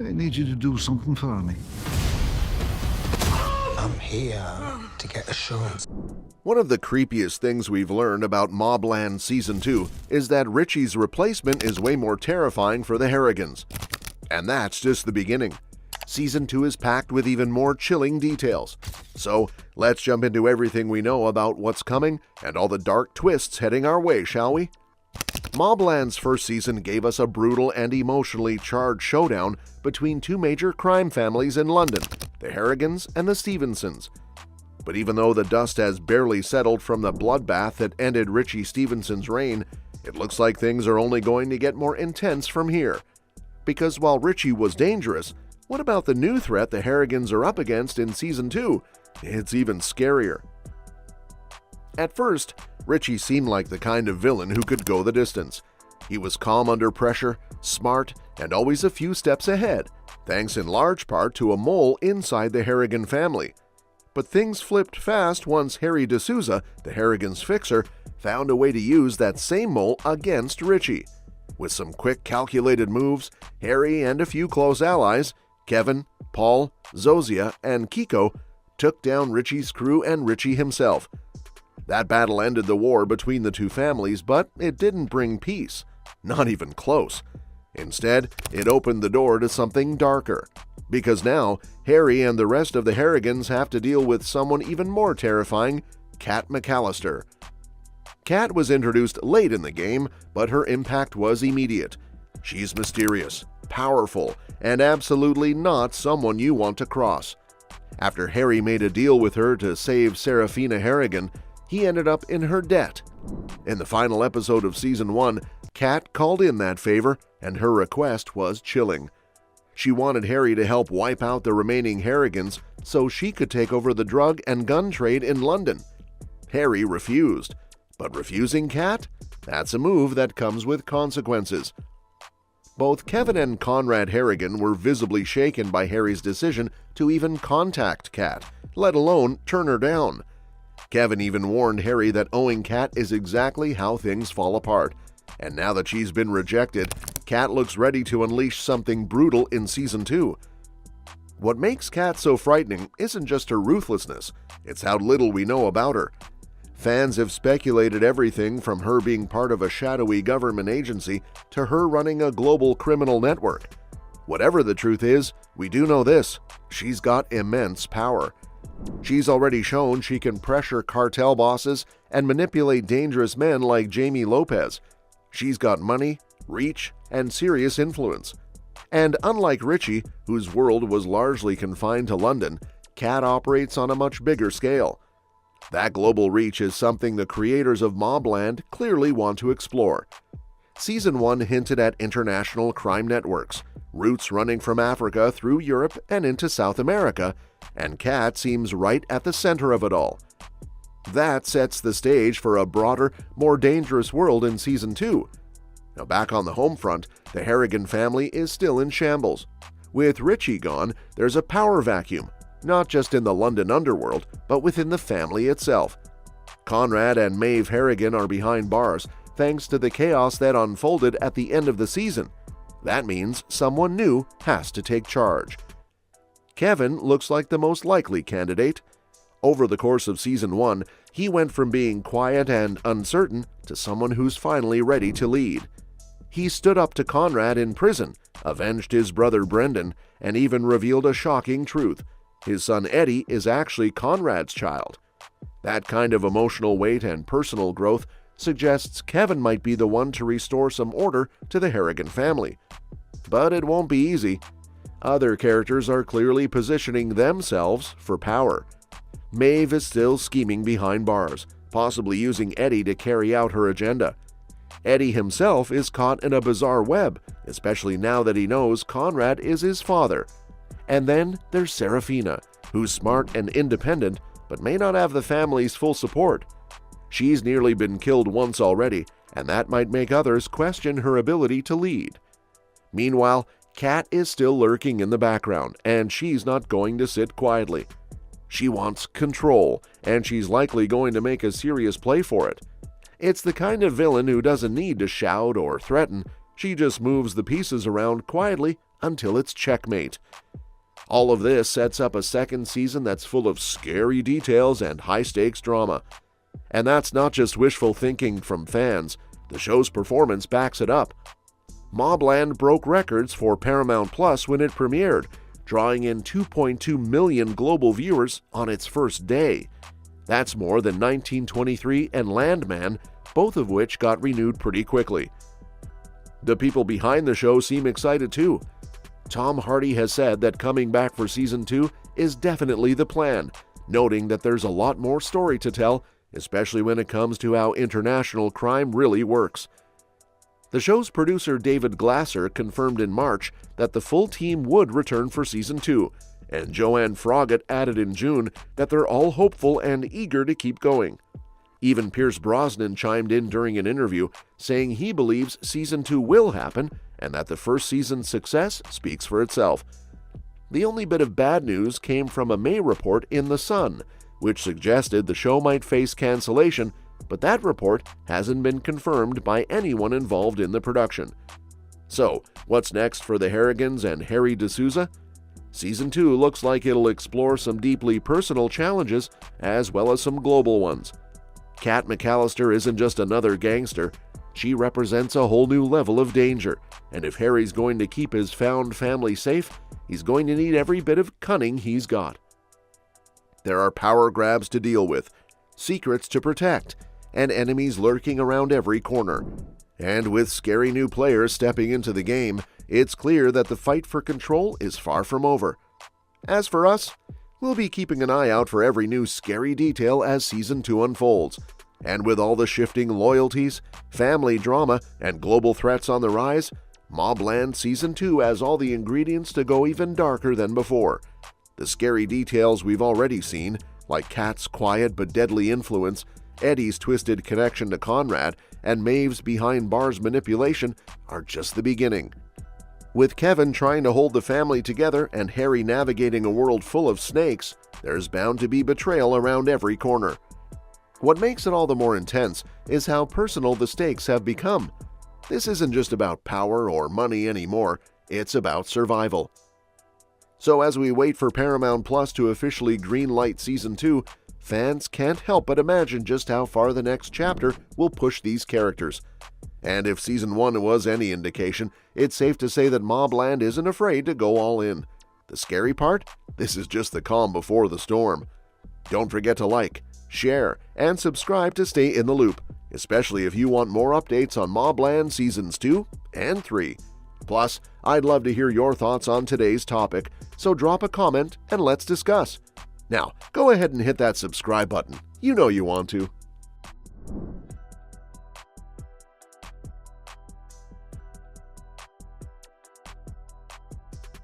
I need you to do something for me. I'm here to get assurance. One of the creepiest things we've learned about MobLand Season 2 is that Richie's replacement is way more terrifying for the Harrigans. And that's just the beginning. Season 2 is packed with even more chilling details. So, let's jump into everything we know about what's coming and all the dark twists heading our way, shall we? MobLand's first season gave us a brutal and emotionally charged showdown between two major crime families in London, the Harrigans and the Stevensons. But even though the dust has barely settled from the bloodbath that ended Richie Stevenson's reign, it looks like things are only going to get more intense from here. Because while Richie was dangerous, what about the new threat the Harrigans are up against in Season 2? It's even scarier. At first, Richie seemed like the kind of villain who could go the distance. He was calm under pressure, smart, and always a few steps ahead, thanks in large part to a mole inside the Harrigan family. But things flipped fast once Harry D'Souza, the Harrigans' fixer, found a way to use that same mole against Richie. With some quick calculated moves, Harry and a few close allies, Kevin, Paul, Zozia, and Kiko, took down Richie's crew and Richie himself. That battle ended the war between the two families, but it didn't bring peace. Not even close. Instead, it opened the door to something darker. Because now, Harry and the rest of the Harrigans have to deal with someone even more terrifying, Kat Mallister. Kat was introduced late in the game, but her impact was immediate. She's mysterious, powerful, and absolutely not someone you want to cross. After Harry made a deal with her to save Serafina Harrigan, he ended up in her debt. In the final episode of Season 1, Kat called in that favor, and her request was chilling. She wanted Harry to help wipe out the remaining Harrigans so she could take over the drug and gun trade in London. Harry refused. But refusing Kat? That's a move that comes with consequences. Both Kevin and Conrad Harrigan were visibly shaken by Harry's decision to even contact Kat, let alone turn her down. Kevin even warned Harry that owing Kat is exactly how things fall apart. And now that she's been rejected, Kat looks ready to unleash something brutal in Season 2. What makes Kat so frightening isn't just her ruthlessness, it's how little we know about her. Fans have speculated everything from her being part of a shadowy government agency to her running a global criminal network. Whatever the truth is, we do know this: she's got immense power. She's already shown she can pressure cartel bosses and manipulate dangerous men like Jamie Lopez. She's got money, reach, and serious influence. And unlike Richie, whose world was largely confined to London, Kat operates on a much bigger scale. That global reach is something the creators of MobLand clearly want to explore. Season 1 hinted at international crime networks, routes running from Africa through Europe and into South America, and Kat seems right at the center of it all. That sets the stage for a broader, more dangerous world in Season 2. Now back on the home front, the Harrigan family is still in shambles. With Richie gone, there's a power vacuum, not just in the London underworld, but within the family itself. Conrad and Maeve Harrigan are behind bars, thanks to the chaos that unfolded at the end of the season. That means someone new has to take charge. Kevin looks like the most likely candidate. Over the course of Season 1, he went from being quiet and uncertain to someone who's finally ready to lead. He stood up to Conrad in prison, avenged his brother Brendan, and even revealed a shocking truth: his son Eddie is actually Conrad's child. That kind of emotional weight and personal growth suggests Kevin might be the one to restore some order to the Harrigan family. But it won't be easy. Other characters are clearly positioning themselves for power. Maeve is still scheming behind bars, possibly using Eddie to carry out her agenda. Eddie himself is caught in a bizarre web, especially now that he knows Conrad is his father. And then there's Serafina, who's smart and independent, but may not have the family's full support. She's nearly been killed once already, and that might make others question her ability to lead. Meanwhile, Kat is still lurking in the background, and she's not going to sit quietly. She wants control, and she's likely going to make a serious play for it. It's the kind of villain who doesn't need to shout or threaten. She just moves the pieces around quietly until it's checkmate. All of this sets up a second season that's full of scary details and high-stakes drama. And that's not just wishful thinking from fans. The show's performance backs it up. MobLand broke records for Paramount Plus when it premiered, drawing in 2.2 million global viewers on its first day. That's more than 1923 and Landman, both of which got renewed pretty quickly. The people behind the show seem excited too. Tom Hardy has said that coming back for Season 2 is definitely the plan, noting that there's a lot more story to tell, especially when it comes to how international crime really works. The show's producer David Glasser confirmed in March that the full team would return for Season 2, and Joanne Froggatt added in June that they're all hopeful and eager to keep going. Even Pierce Brosnan chimed in during an interview, saying he believes Season 2 will happen and that the first season's success speaks for itself. The only bit of bad news came from a May report in The Sun, which suggested the show might face cancellation, but that report hasn't been confirmed by anyone involved in the production. So, what's next for the Harrigans and Harry D'Souza? Season 2 looks like it'll explore some deeply personal challenges as well as some global ones. Kat McAllister isn't just another gangster. She represents a whole new level of danger, and if Harry's going to keep his found family safe, he's going to need every bit of cunning he's got. There are power grabs to deal with, secrets to protect, and enemies lurking around every corner. And with scary new players stepping into the game, it's clear that the fight for control is far from over. As for us, we'll be keeping an eye out for every new scary detail as Season 2 unfolds. And with all the shifting loyalties, family drama, and global threats on the rise, MobLand Season 2 has all the ingredients to go even darker than before. The scary details we've already seen, like Kat's quiet but deadly influence, Eddie's twisted connection to Conrad, and Maeve's behind-bars manipulation, are just the beginning. With Kevin trying to hold the family together and Harry navigating a world full of snakes, there's bound to be betrayal around every corner. What makes it all the more intense is how personal the stakes have become. This isn't just about power or money anymore, it's about survival. So as we wait for Paramount Plus to officially greenlight Season 2, fans can't help but imagine just how far the next chapter will push these characters. And if Season 1 was any indication, it's safe to say that MobLand isn't afraid to go all in. The scary part? This is just the calm before the storm. Don't forget to like, share, and subscribe to stay in the loop, especially if you want more updates on MobLand Seasons 2 and 3. Plus, I'd love to hear your thoughts on today's topic, so drop a comment and let's discuss. Now, go ahead and hit that subscribe button. You know you want to.